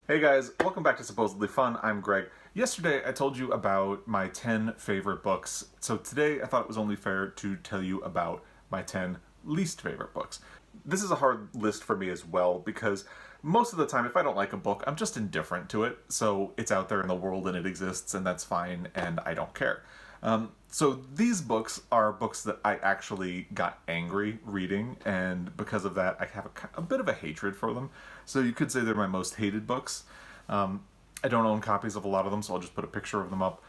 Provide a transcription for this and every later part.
Hey guys, welcome back to Supposedly Fun. I'm Greg. Yesterday I told you about my 10 favorite books, so today I thought it was only fair to tell you about my 10 least favorite books. This is a hard list for me as well because most of the time if I don't like a book, I'm just indifferent to it, so it's out there in the world and it exists and that's fine and I don't care. So these books are books that I actually got angry reading, and because of that I have a bit of a hatred for them. So you could say they're my most hated books. I don't own copies of a lot of them, so I'll just put a picture of them up.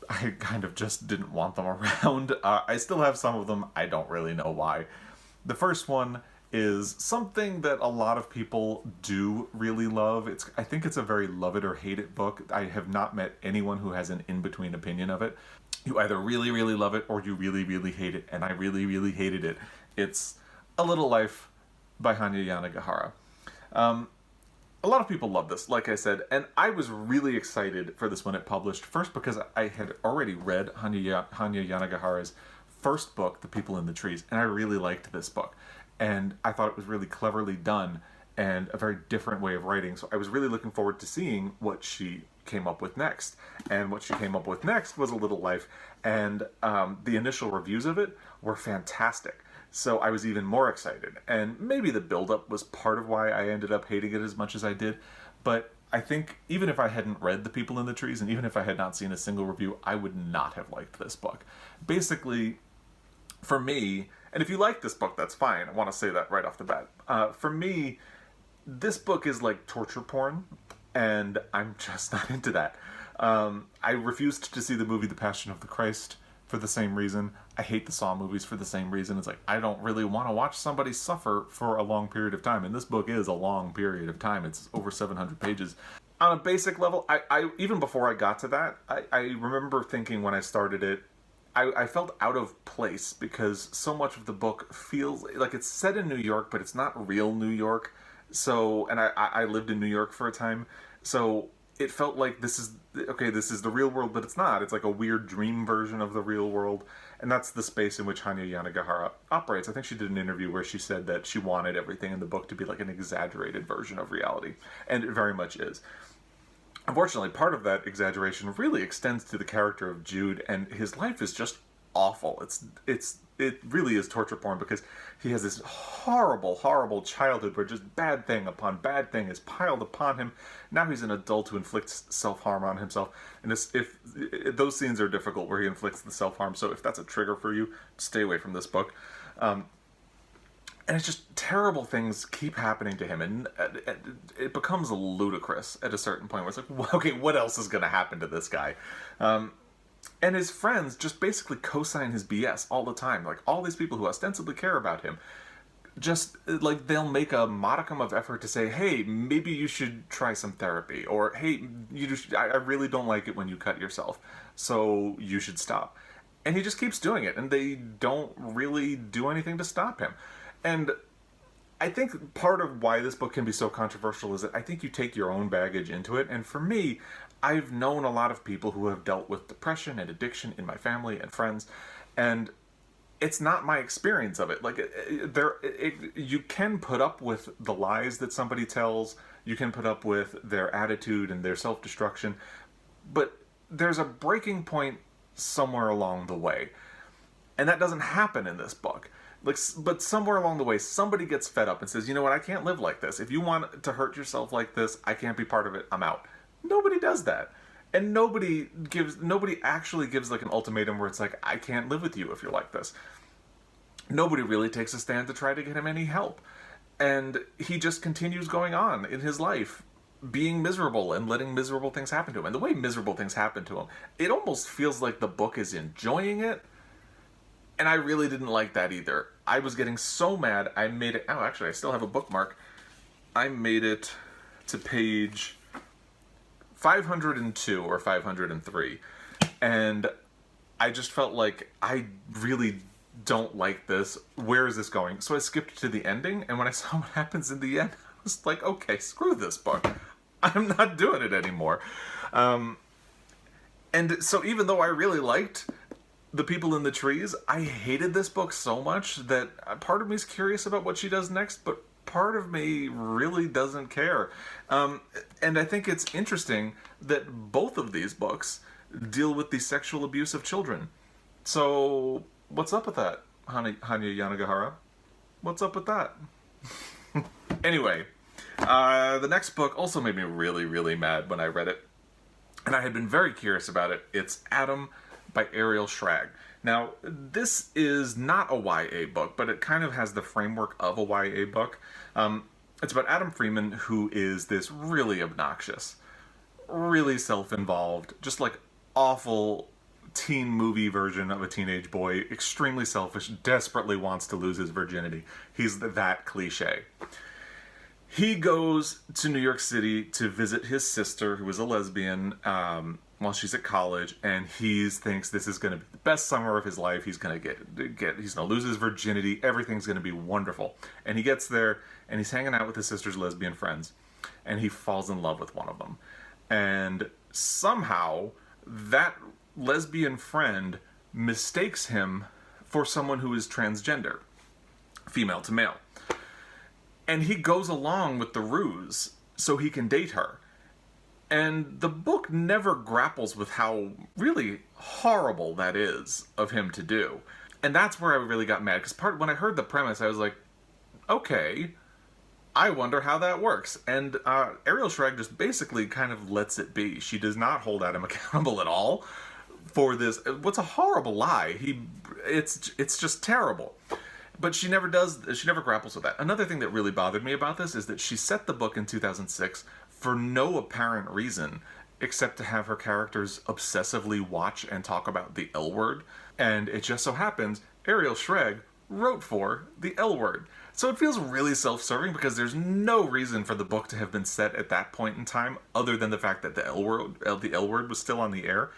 I kind of just didn't want them around. I still have some of them. I don't really know why. The first one is something that a lot of people do really love. I think it's a very love it or hate it book. I have not met anyone who has an in-between opinion of it. You either really, really love it or you really, really hate it, and I really, really hated it. It's A Little Life by Hanya Yanagihara. A lot of people love this, like I said, and I was really excited for this when it published. First, because I had already read Hanya Yanagihara's first book, The People in the Trees, and I really liked this book. And I thought it was really cleverly done and a very different way of writing. So I was really looking forward to seeing what she came up with next. And what she came up with next was A Little Life, and the initial reviews of it were fantastic. So I was even more excited. And maybe the build-up was part of why I ended up hating it as much as I did. But I think even if I hadn't read The People in the Trees, and even if I had not seen a single review, I would not have liked this book. Basically, for me, and if you like this book, that's fine. I want to say that right off the bat. For me, this book is like torture porn, and I'm just not into that. I refused to see the movie The Passion of the Christ for the same reason. I hate the Saw movies for the same reason. It's like, I don't really want to watch somebody suffer for a long period of time, and this book is a long period of time. It's over 700 pages. On a basic level, I even before I got to that, I remember thinking when I started it, I felt out of place because so much of the book feels like it's set in New York, but it's not real New York. So, and I lived in New York for a time, so it felt like this is the real world, but it's not. It's like a weird dream version of the real world, and that's the space in which Hanya Yanagihara operates. I think she did an interview where she said that she wanted everything in the book to be like an exaggerated version of reality, and it very much is. Unfortunately, part of that exaggeration really extends to the character of Jude, and his life is just awful. It really is torture porn because he has this horrible, horrible childhood where just bad thing upon bad thing is piled upon him. Now he's an adult who inflicts self-harm on himself, and if those scenes are difficult where he inflicts the self-harm, so if that's a trigger for you, stay away from this book. And it's just terrible things keep happening to him, and it becomes ludicrous at a certain point where it's like, well, okay, what else is going to happen to this guy? And his friends just basically co-sign his BS all the time. Like, all these people who ostensibly care about him, just, like, they'll make a modicum of effort to say, hey, maybe you should try some therapy, or hey, I really don't like it when you cut yourself, so you should stop. And he just keeps doing it, and they don't really do anything to stop him. And I think part of why this book can be so controversial is that I think you take your own baggage into it. And for me, I've known a lot of people who have dealt with depression and addiction in my family and friends, and it's not my experience of it. Like, you can put up with the lies that somebody tells, you can put up with their attitude and their self-destruction, but there's a breaking point somewhere along the way. And that doesn't happen in this book. Like, but somewhere along the way, somebody gets fed up and says, you know what, I can't live like this. If you want to hurt yourself like this, I can't be part of it. I'm out. Nobody does that. And nobody actually gives like an ultimatum where it's like, I can't live with you if you're like this. Nobody really takes a stand to try to get him any help. And he just continues going on in his life, being miserable and letting miserable things happen to him. And the way miserable things happen to him, it almost feels like the book is enjoying it. And I really didn't like that either. I was getting so mad, I made it... Oh, actually, I still have a bookmark. I made it to page 502 or 503. And I just felt like, I really don't like this. Where is this going? So I skipped to the ending, and when I saw what happens in the end, I was like, okay, screw this book. I'm not doing it anymore. And so even though I really liked The People in the Trees, I hated this book so much that part of me is curious about what she does next, but part of me really doesn't care. And I think it's interesting that both of these books deal with the sexual abuse of children. So, what's up with that, Hanya Yanagihara? What's up with that? Anyway, the next book also made me really, really mad when I read it. And I had been very curious about it. It's Adam by Ariel Schrag. Now, this is not a YA book, but it kind of has the framework of a YA book. It's about Adam Freeman, who is this really obnoxious, really self-involved, just like awful teen movie version of a teenage boy, extremely selfish, desperately wants to lose his virginity. He's that cliche. He goes to New York City to visit his sister, who is a lesbian, while she's at college, and he thinks this is going to be the best summer of his life. He's going to he's going to lose his virginity. Everything's going to be wonderful. And he gets there, and he's hanging out with his sister's lesbian friends, and he falls in love with one of them. And somehow, that lesbian friend mistakes him for someone who is transgender, female to male. And he goes along with the ruse so he can date her. And the book never grapples with how really horrible that is of him to do. And that's where I really got mad, because when I heard the premise, I was like, okay, I wonder how that works. And Ariel Schrag just basically kind of lets it be. She does not hold Adam accountable at all for this. What's a horrible lie. It's just terrible. But she never grapples with that. Another thing that really bothered me about this is that she set the book in 2006 for no apparent reason, except to have her characters obsessively watch and talk about the L word. And it just so happens Ariel Schrag wrote for the L word. So it feels really self-serving, because there's no reason for the book to have been set at that point in time, other than the fact that the L word was still on the air.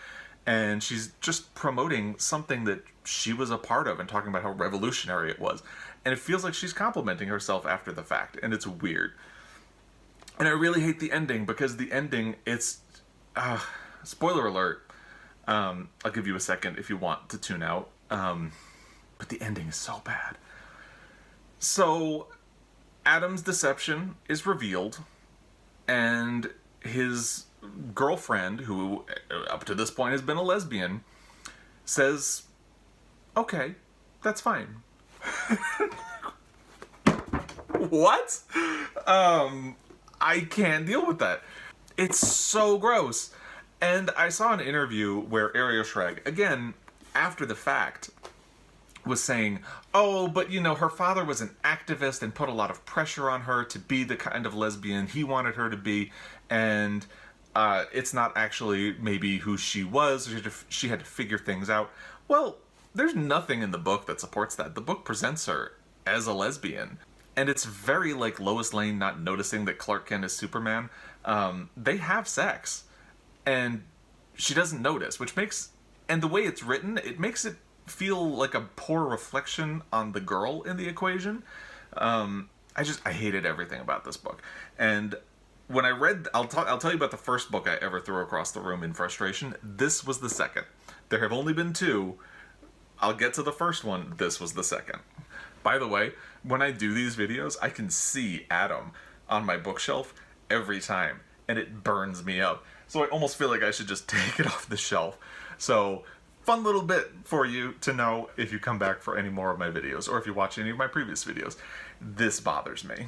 And she's just promoting something that she was a part of and talking about how revolutionary it was. And it feels like she's complimenting herself after the fact, and it's weird. And I really hate the ending, because the ending, it's... spoiler alert. I'll give you a second if you want to tune out. But the ending is so bad. So, Adam's deception is revealed, and his girlfriend, who up to this point has been a lesbian, says, okay, that's fine. What? I can't deal with that. It's so gross. And I saw an interview where Ariel Schrag, again, after the fact, was saying, oh, but you know, her father was an activist and put a lot of pressure on her to be the kind of lesbian he wanted her to be, and it's not actually maybe who she was. She had to figure things out. Well, there's nothing in the book that supports that. The book presents her as a lesbian, and it's very like Lois Lane not noticing that Clark Kent is Superman. They have sex, and she doesn't notice, which makes, and the way it's written, it makes it feel like a poor reflection on the girl in the equation. I hated everything about this book. And when I read, I'll tell you about the first book I ever threw across the room in frustration. This was the second. There have only been two. I'll get to the first one. This was the second. By the way, when I do these videos, I can see Adam on my bookshelf every time, and it burns me up. So I almost feel like I should just take it off the shelf. So, fun little bit for you to know if you come back for any more of my videos, or if you watch any of my previous videos. This bothers me.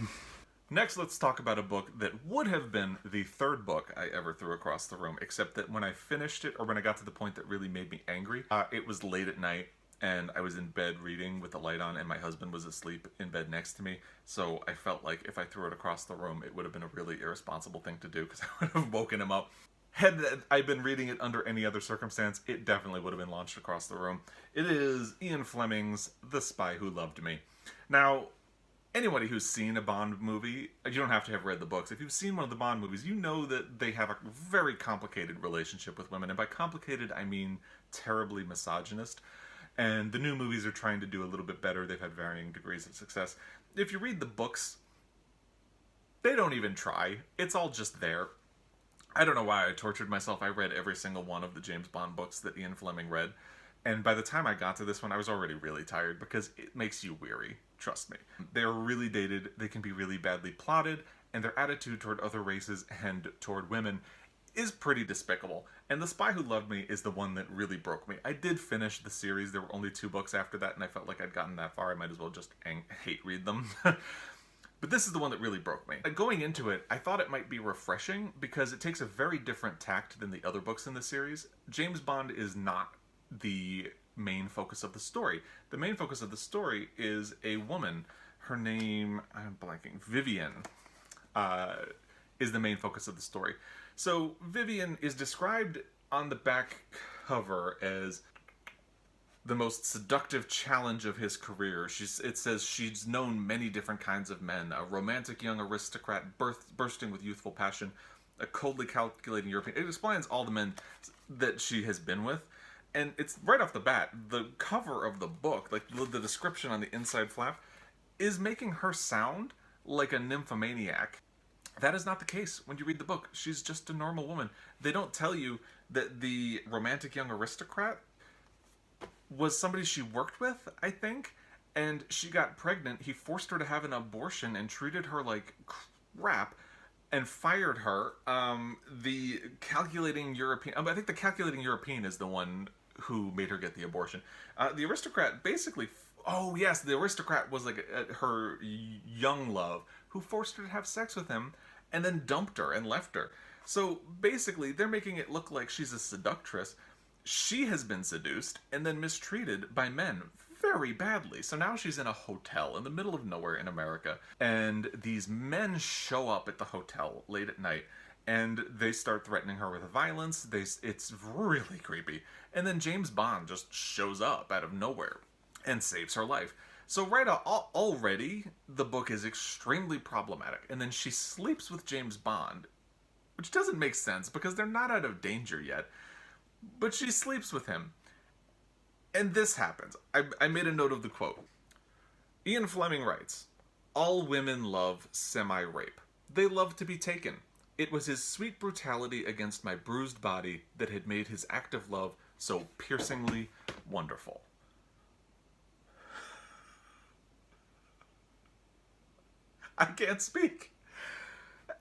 Next, let's talk about a book that would have been the third book I ever threw across the room, except that when I finished it, or when I got to the point that really made me angry, it was late at night, and I was in bed reading with the light on, and my husband was asleep in bed next to me, so I felt like if I threw it across the room, it would have been a really irresponsible thing to do, because I would have woken him up. Had I been reading it under any other circumstance, it definitely would have been launched across the room. It is Ian Fleming's The Spy Who Loved Me. Now, anybody who's seen a Bond movie, you don't have to have read the books. If you've seen one of the Bond movies, you know that they have a very complicated relationship with women. And by complicated, I mean terribly misogynist. And the new movies are trying to do a little bit better. They've had varying degrees of success. If you read the books, they don't even try. It's all just there. I don't know why I tortured myself. I read every single one of the James Bond books that Ian Fleming read. And by the time I got to this one, I was already really tired, because it makes you weary. trust me. They're really dated, they can be really badly plotted, and their attitude toward other races and toward women is pretty despicable. And The Spy Who Loved Me is the one that really broke me. I did finish the series, there were only 2 books after that, and I felt like I'd gotten that far, I might as well just hate read them. But this is the one that really broke me. Going into it, I thought it might be refreshing because it takes a very different tact than the other books in the series. James Bond is not the main focus of the story. The main focus of the story is a woman. Her name, I'm blanking, Vivian, is the main focus of the story. So Vivian is described on the back cover as the most seductive challenge of his career. It says she's known many different kinds of men. A romantic young aristocrat bursting with youthful passion. A coldly calculating European. It explains all the men that she has been with. And it's right off the bat, the cover of the book, like the description on the inside flap, is making her sound like a nymphomaniac. That is not the case when you read the book. She's just a normal woman. They don't tell you that the romantic young aristocrat was somebody she worked with, I think, and she got pregnant. He forced her to have an abortion and treated her like crap and fired her. The calculating European... I think the calculating European is the one who made her get the abortion. The aristocrat basically... Oh, yes, the aristocrat was like her young love who forced her to have sex with him and then dumped her and left her. So basically, they're making it look like she's a seductress. She has been seduced and then mistreated by men very badly. So now she's in a hotel in the middle of nowhere in America, and these men show up at the hotel late at night, and they start threatening her with violence. It's really creepy. And then James Bond just shows up out of nowhere and saves her life. So already, the book is extremely problematic. And then she sleeps with James Bond, which doesn't make sense because they're not out of danger yet. But she sleeps with him. And this happens. I made a note of the quote. Ian Fleming writes, "All women love semi-rape. They love to be taken. It was his sweet brutality against my bruised body that had made his act of love so piercingly wonderful." I can't speak.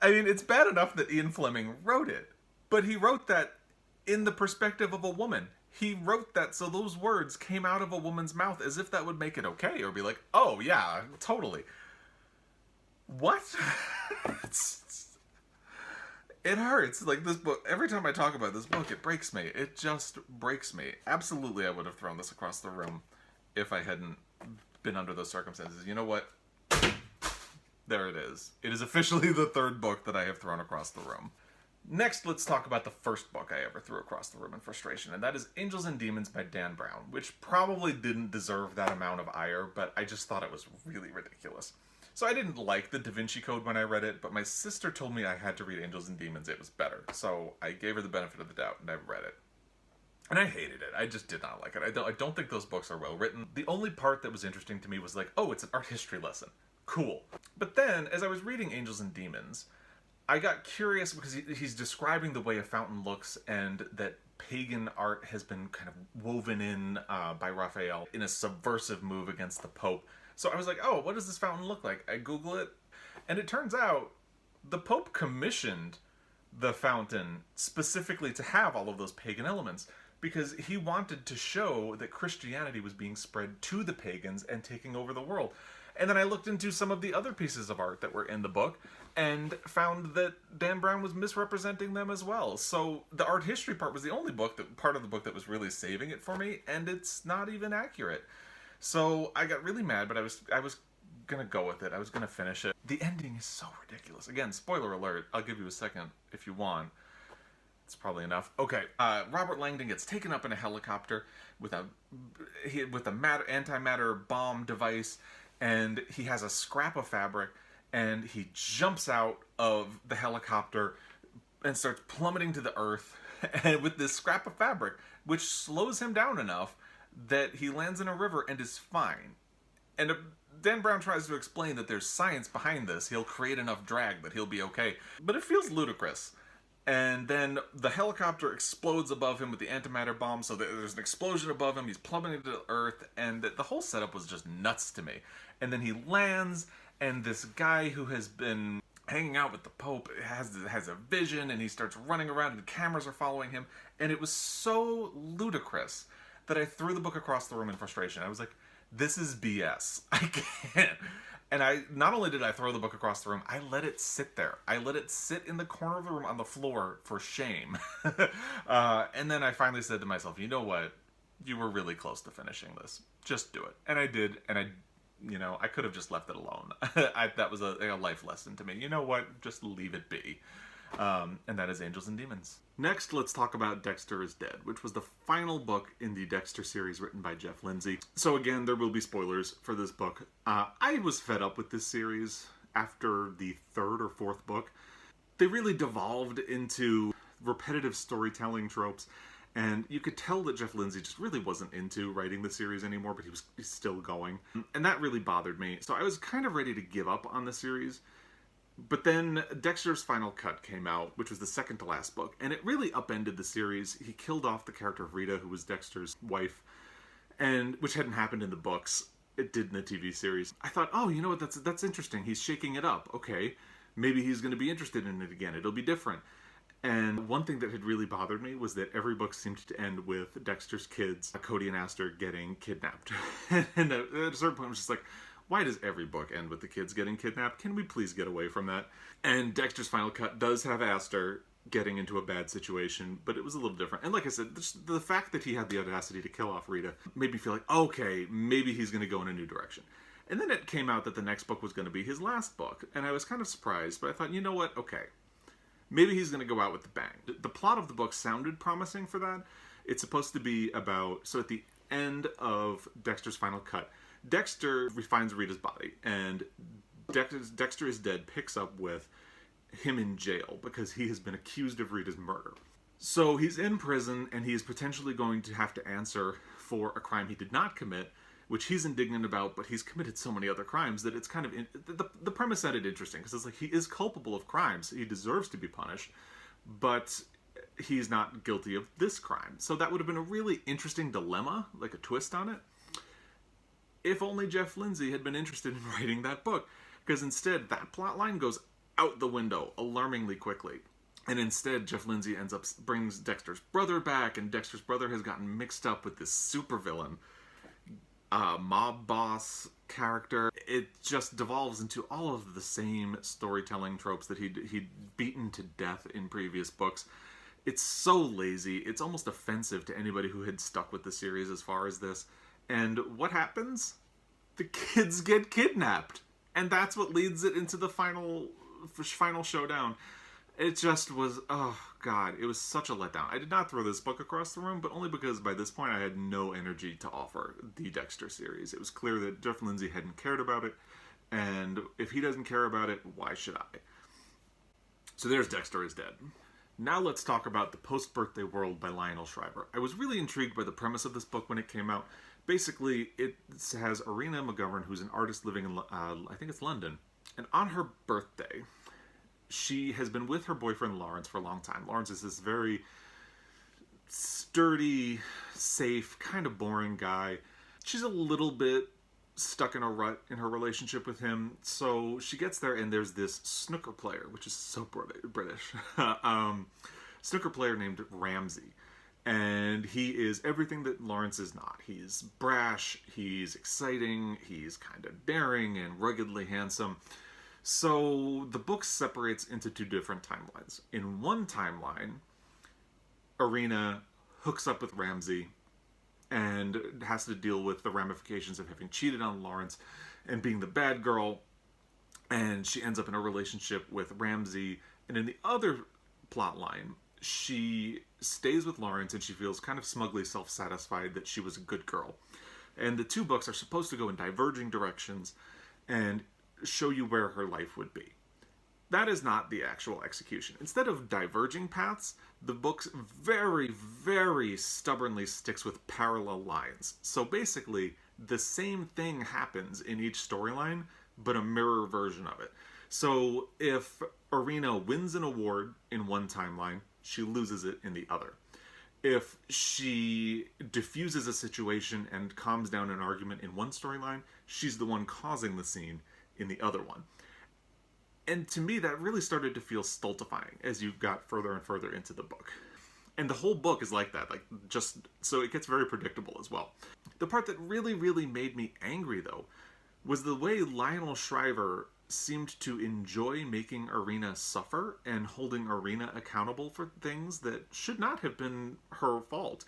I mean, it's bad enough that Ian Fleming wrote it, but he wrote that in the perspective of a woman. He wrote that so those words came out of a woman's mouth as if that would make it okay, or be like, oh yeah, totally. What? It hurts. Like, this book, every time I talk about this book, it breaks me. It just breaks me. Absolutely, I would have thrown this across the room if I hadn't been under those circumstances. You know what? There it is. It is officially the 3rd book that I have thrown across the room. Next, let's talk about the first book I ever threw across the room in frustration, and that is Angels and Demons by Dan Brown, which probably didn't deserve that amount of ire, but I just thought it was really ridiculous. So I didn't like the Da Vinci Code when I read it, but my sister told me I had to read Angels and Demons. It was better. So I gave her the benefit of the doubt, and I read it. And I hated it. I just did not like it. I don't think those books are well written. The only part that was interesting to me was like, oh, it's an art history lesson. Cool. But then, as I was reading Angels and Demons, I got curious because he's describing the way a fountain looks and that pagan art has been kind of woven in by Raphael in a subversive move against the Pope. So I was like, oh, what does this fountain look like? I Google it, and it turns out the Pope commissioned the fountain specifically to have all of those pagan elements because he wanted to show that Christianity was being spread to the pagans and taking over the world. And then I looked into some of the other pieces of art that were in the book and found that Dan Brown was misrepresenting them as well. So the art history part was the only part of the book that was really saving it for me, and it's not even accurate. So I got really mad, but I was gonna go with it. I was gonna finish it. The ending is so ridiculous. Again, spoiler alert. I'll give you a second if you want. It's probably enough. Okay, Robert Langdon gets taken up in a helicopter with a antimatter bomb device, and he has a scrap of fabric, and he jumps out of the helicopter and starts plummeting to the earth and with this scrap of fabric, which slows him down enough that he lands in a river and is fine. And Dan Brown tries to explain that there's science behind this. He'll create enough drag that he'll be okay. But it feels ludicrous. And then the helicopter explodes above him with the antimatter bomb, so there's an explosion above him, he's plummeting to Earth, and the whole setup was just nuts to me. And then he lands, and this guy who has been hanging out with the Pope has a vision, and he starts running around, and cameras are following him, and it was so ludicrous that I threw the book across the room in frustration. I was like, this is BS. I can't. And I not only did I throw the book across the room, I let it sit there. I let it sit in the corner of the room on the floor for shame. And then I finally said to myself, you know what? You were really close to finishing this. Just do it. And I did. And I could have just left it alone. That was a life lesson to me. You know what? Just leave it be. And that is Angels and Demons. Next, let's talk about Dexter is Dead, which was the final book in the Dexter series written by Jeff Lindsay. So again, there will be spoilers for this book. I was fed up with this series after the third or fourth book. They really devolved into repetitive storytelling tropes, and you could tell that Jeff Lindsay just really wasn't into writing the series anymore, but he's still going. And that really bothered me. So I was kind of ready to give up on the series. But then Dexter's Final Cut came out, which was the second to last book, and it really upended the series. He killed off the character of Rita, who was Dexter's wife, and which hadn't happened in the books. It did in the TV series. I thought, oh, you know what, that's interesting. He's shaking it up. Okay, maybe he's going to be interested in it again. It'll be different. And one thing that had really bothered me was that every book seemed to end with Dexter's kids, Cody and Aster, getting kidnapped. And at a certain point, I was just like, why does every book end with the kids getting kidnapped? Can we please get away from that? And Dexter's Final Cut does have Aster getting into a bad situation, but it was a little different. And like I said, the fact that he had the audacity to kill off Rita made me feel like, okay, maybe he's going to go in a new direction. And then it came out that the next book was going to be his last book, and I was kind of surprised, but I thought, you know what, okay, maybe he's going to go out with the bang. The plot of the book sounded promising for that. It's supposed to be about, so at the end of Dexter's Final Cut, Dexter finds Rita's body, and Dexter is Dead picks up with him in jail because he has been accused of Rita's murder. So he's in prison, and he is potentially going to have to answer for a crime he did not commit, which he's indignant about, but he's committed so many other crimes that it's kind of... The premise sounded interesting, because it's like he is culpable of crimes. He deserves to be punished, but he's not guilty of this crime. So that would have been a really interesting dilemma, like a twist on it. If only Jeff Lindsay had been interested in writing that book, because instead that plot line goes out the window alarmingly quickly. And instead Jeff Lindsay brings Dexter's brother back, and Dexter's brother has gotten mixed up with this supervillain, mob boss character. It just devolves into all of the same storytelling tropes that he'd beaten to death in previous books. It's so lazy, it's almost offensive to anybody who had stuck with the series as far as this. And what happens? The kids get kidnapped. And that's what leads it into the final showdown. It just was, oh god, it was such a letdown. I did not throw this book across the room, but only because by this point I had no energy to offer the Dexter series. It was clear that Jeff Lindsay hadn't cared about it, and if he doesn't care about it, why should I? So there's Dexter is Dead. Now let's talk about The Post-Birthday World by Lionel Shriver. I was really intrigued by the premise of this book when it came out. Basically, it has Irina McGovern, who's an artist living in, I think it's London. And on her birthday, she has been with her boyfriend Lawrence for a long time. Lawrence is this very sturdy, safe, kind of boring guy. She's a little bit stuck in a rut in her relationship with him. So she gets there, and there's this snooker player, which is so British. Snooker player named Ramsey. And he is everything that Lawrence is not. He's brash, he's exciting, he's kind of daring and ruggedly handsome. So the book separates into two different timelines. In one timeline, Irina hooks up with Ramsey and has to deal with the ramifications of having cheated on Lawrence and being the bad girl. And she ends up in a relationship with Ramsey. And in the other plot line, she stays with Lawrence, and she feels kind of smugly self-satisfied that she was a good girl. And the two books are supposed to go in diverging directions and show you where her life would be. That is not the actual execution. Instead of diverging paths, the book very, very stubbornly sticks with parallel lines. So basically, the same thing happens in each storyline, but a mirror version of it. So if Irina wins an award in one timeline, she loses it in the other. If she diffuses a situation and calms down an argument in one storyline, she's the one causing the scene in the other one. And to me, that really started to feel stultifying as you got further and further into the book. And the whole book is like that, like just so it gets very predictable as well. The part that really, really made me angry, though, was the way Lionel Shriver seemed to enjoy making Irina suffer and holding Irina accountable for things that should not have been her fault.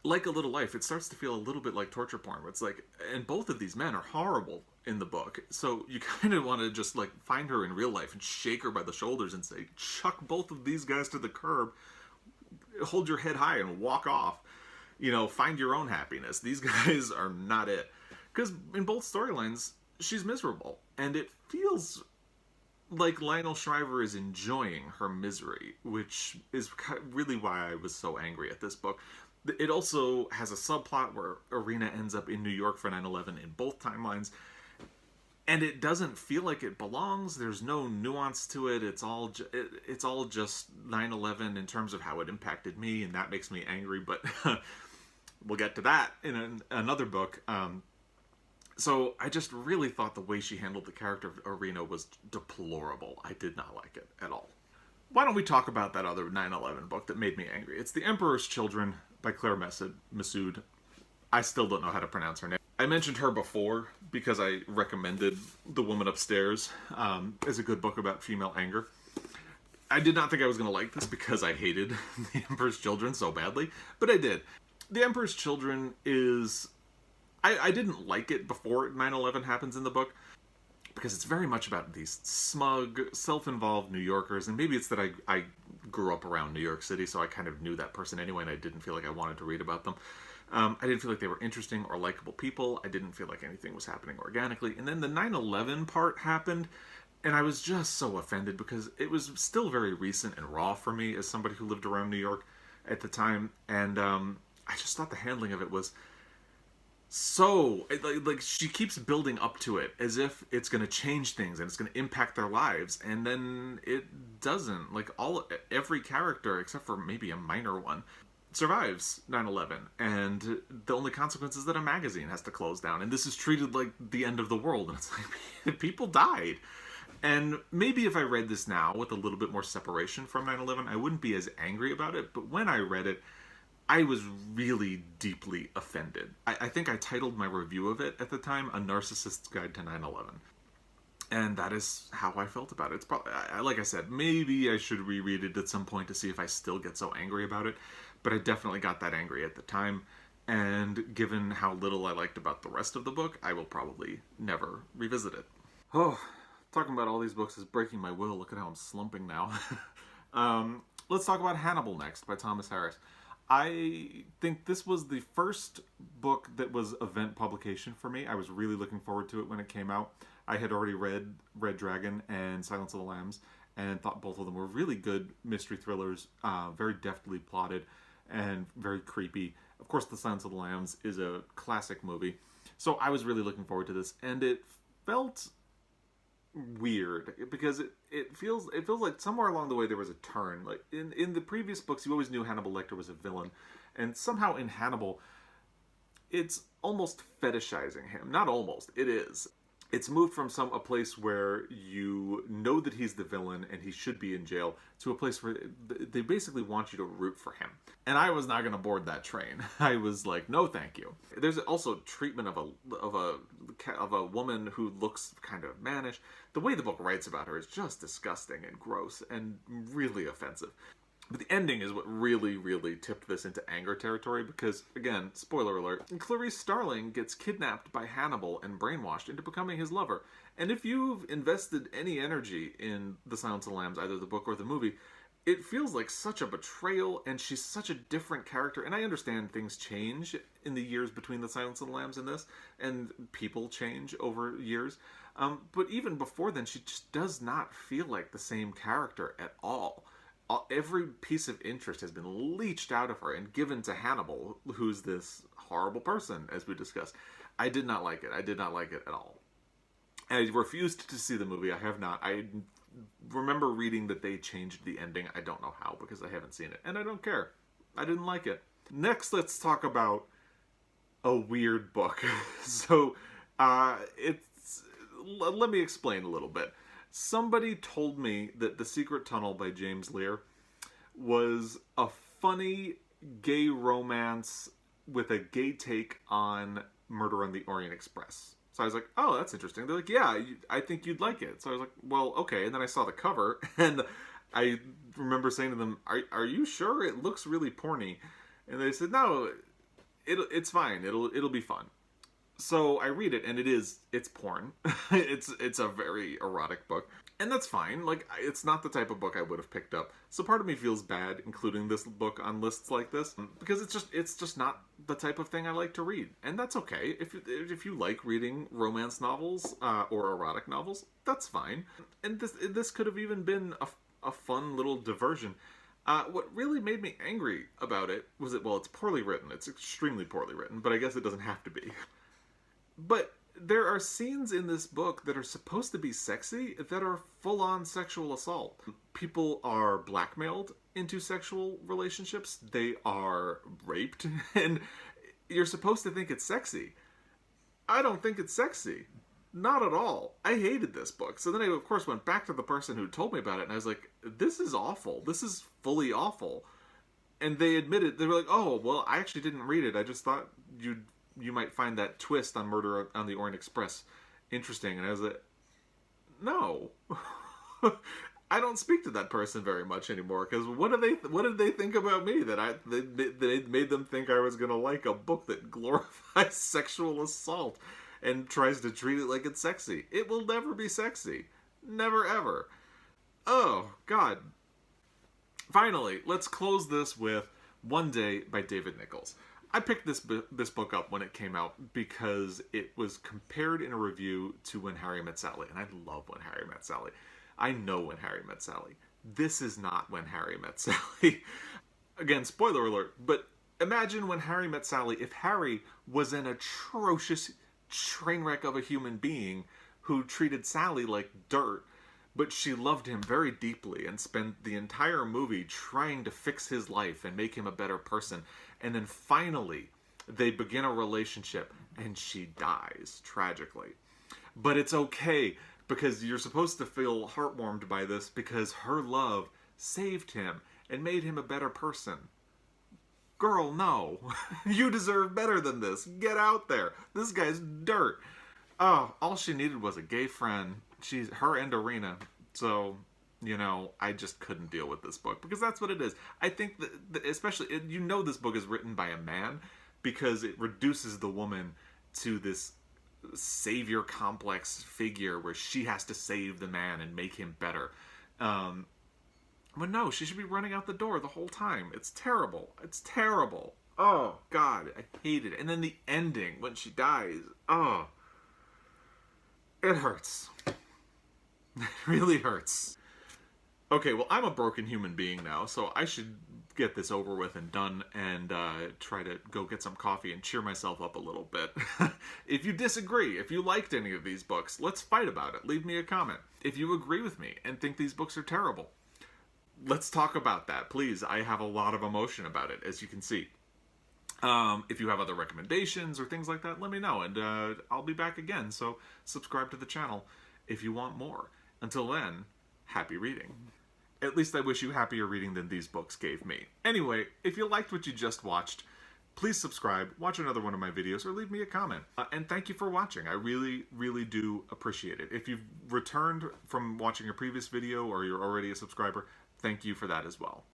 Like A Little Life, it starts to feel a little bit like torture porn, where it's like, and both of these men are horrible in the book, so you kind of want to just like find her in real life and shake her by the shoulders and say, chuck both of these guys to the curb, hold your head high and walk off. You know, find your own happiness. These guys are not it. Because in both storylines, she's miserable. And it feels like Lionel Shriver is enjoying her misery, which is really why I was so angry at this book. It also has a subplot where Irina ends up in New York for 9/11 in both timelines. And it doesn't feel like it belongs. There's no nuance to it. It's all just 9/11 in terms of how it impacted me, and that makes me angry. But we'll get to that in another book. So I just really thought the way she handled the character of Irina was deplorable. I did not like it at all. Why don't we talk about that other 9/11 book that made me angry? It's The Emperor's Children by Claire Masood. I still don't know how to pronounce her name. I mentioned her before because I recommended The Woman Upstairs as a good book about female anger. I did not think I was going to like this because I hated The Emperor's Children so badly, but I did. The Emperor's Children is... I didn't like it before 9/11 happens in the book because it's very much about these smug, self-involved New Yorkers, and maybe it's that I grew up around New York City, so I kind of knew that person anyway, and I didn't feel like I wanted to read about them. I didn't feel like they were interesting or likable people. I didn't feel like anything was happening organically. And then the 9/11 part happened, and I was just so offended because it was still very recent and raw for me as somebody who lived around New York at the time. And I just thought the handling of it was so... Like she keeps building up to it as if it's going to change things and it's going to impact their lives. And then it doesn't. Like every character, except for maybe a minor one, survives 9/11, and the only consequence is that a magazine has to close down, and this is treated like the end of the world, and it's like people died. And maybe if I read this now with a little bit more separation from 9/11, I wouldn't be as angry about it, but when I read it, I was really deeply offended. I think I titled my review of it at the time, A Narcissist's Guide to 9/11. And that is how I felt about it. It's probably, like I said, maybe I should reread it at some point to see if I still get so angry about it. But I definitely got that angry at the time. And given how little I liked about the rest of the book, I will probably never revisit it. Oh, talking about all these books is breaking my will. Look at how I'm slumping now. Let's talk about Hannibal next by Thomas Harris. I think this was the first book that was event publication for me. I was really looking forward to it when it came out. I had already read Red Dragon and Silence of the Lambs and thought both of them were really good mystery thrillers, very deftly plotted and very creepy. Of course, The Silence of the Lambs is a classic movie. So I was really looking forward to this, and it felt weird because it feels like somewhere along the way there was a turn. Like in the previous books, you always knew Hannibal Lecter was a villain, and somehow in Hannibal it's almost fetishizing him. Not almost, it is. It's moved from a place where you know that he's the villain and he should be in jail to a place where they basically want you to root for him. And I was not going to board that train. I was like, no, thank you. There's also treatment of a woman who looks kind of mannish. The way the book writes about her is just disgusting and gross and really offensive. But the ending is what really, really tipped this into anger territory because, again, spoiler alert, Clarice Starling gets kidnapped by Hannibal and brainwashed into becoming his lover. And if you've invested any energy in The Silence of the Lambs, either the book or the movie, it feels like such a betrayal, and she's such a different character. And I understand things change in the years between The Silence of the Lambs and this, and people change over years. But even before then, she just does not feel like the same character at all. Every piece of interest has been leached out of her and given to Hannibal, who's this horrible person, as we discussed. I did not like it. I did not like it at all. I refused to see the movie. I have not. I remember reading that they changed the ending. I don't know how because I haven't seen it, and I don't care. I didn't like it. Next, let's talk about a weird book. So, let me explain a little bit. Somebody told me that The Secret Tunnel by James Lear was a funny gay romance with a gay take on Murder on the Orient Express. So I was like, oh, that's interesting. They're like, yeah, I think you'd like it. So I was like, well, okay. And then I saw the cover, and I remember saying to them, are you sure? It looks really porny. And they said, no, it's fine. It'll be fun. So I read it, and it's porn. it's a very erotic book, and that's fine. Like, it's not the type of book I would have picked up. So part of me feels bad including this book on lists like this because it's just not the type of thing I like to read, and that's okay. If you like reading romance novels or erotic novels, that's fine. And this could have even been a fun little diversion. What really made me angry about it was that, well, it's poorly written. It's extremely poorly written, but I guess it doesn't have to be. But there are scenes in this book that are supposed to be sexy that are full-on sexual assault. People are blackmailed into sexual relationships. They are raped. And you're supposed to think it's sexy. I don't think it's sexy. Not at all. I hated this book. So then I, of course, went back to the person who told me about it, and I was like, this is awful. This is fully awful. And they admitted, they were like, oh, well, I actually didn't read it. I just thought you might find that twist on Murder on the Orient Express interesting. And I was like, no. I don't speak to that person very much anymore, because what did they think about me that they made them think I was going to like a book that glorifies sexual assault and tries to treat it like it's sexy? It will never be sexy. Never, ever. Oh, God. Finally, let's close this with One Day by David Nichols. I picked this book up when it came out because it was compared in a review to When Harry Met Sally, and I love When Harry Met Sally. I know When Harry Met Sally. This is not When Harry Met Sally. Again, spoiler alert, but imagine When Harry Met Sally if Harry was an atrocious train wreck of a human being who treated Sally like dirt, but she loved him very deeply and spent the entire movie trying to fix his life and make him a better person. And then finally, they begin a relationship and she dies, tragically. But it's okay, because you're supposed to feel heartwarmed by this because her love saved him and made him a better person. Girl, no. You deserve better than this. Get out there. This guy's dirt. Oh, all she needed was a gay friend. Her and Arena. So, I just couldn't deal with this book because that's what it is. I think that especially, this book is written by a man because it reduces the woman to this savior complex figure where she has to save the man and make him better. But no, she should be running out the door the whole time. It's terrible. It's terrible. Oh, God, I hate it. And then the ending, when she dies, oh, it hurts. It really hurts. Okay, well, I'm a broken human being now, so I should get this over with and done and try to go get some coffee and cheer myself up a little bit. If you disagree, if you liked any of these books, let's fight about it. Leave me a comment. If you agree with me and think these books are terrible, let's talk about that, please. I have a lot of emotion about it, as you can see. If you have other recommendations or things like that, let me know, and I'll be back again, so subscribe to the channel if you want more. Until then, happy reading. At least I wish you happier reading than these books gave me. Anyway, if you liked what you just watched, please subscribe, watch another one of my videos, or leave me a comment. And thank you for watching. I really, really do appreciate it. If you've returned from watching a previous video or you're already a subscriber, thank you for that as well.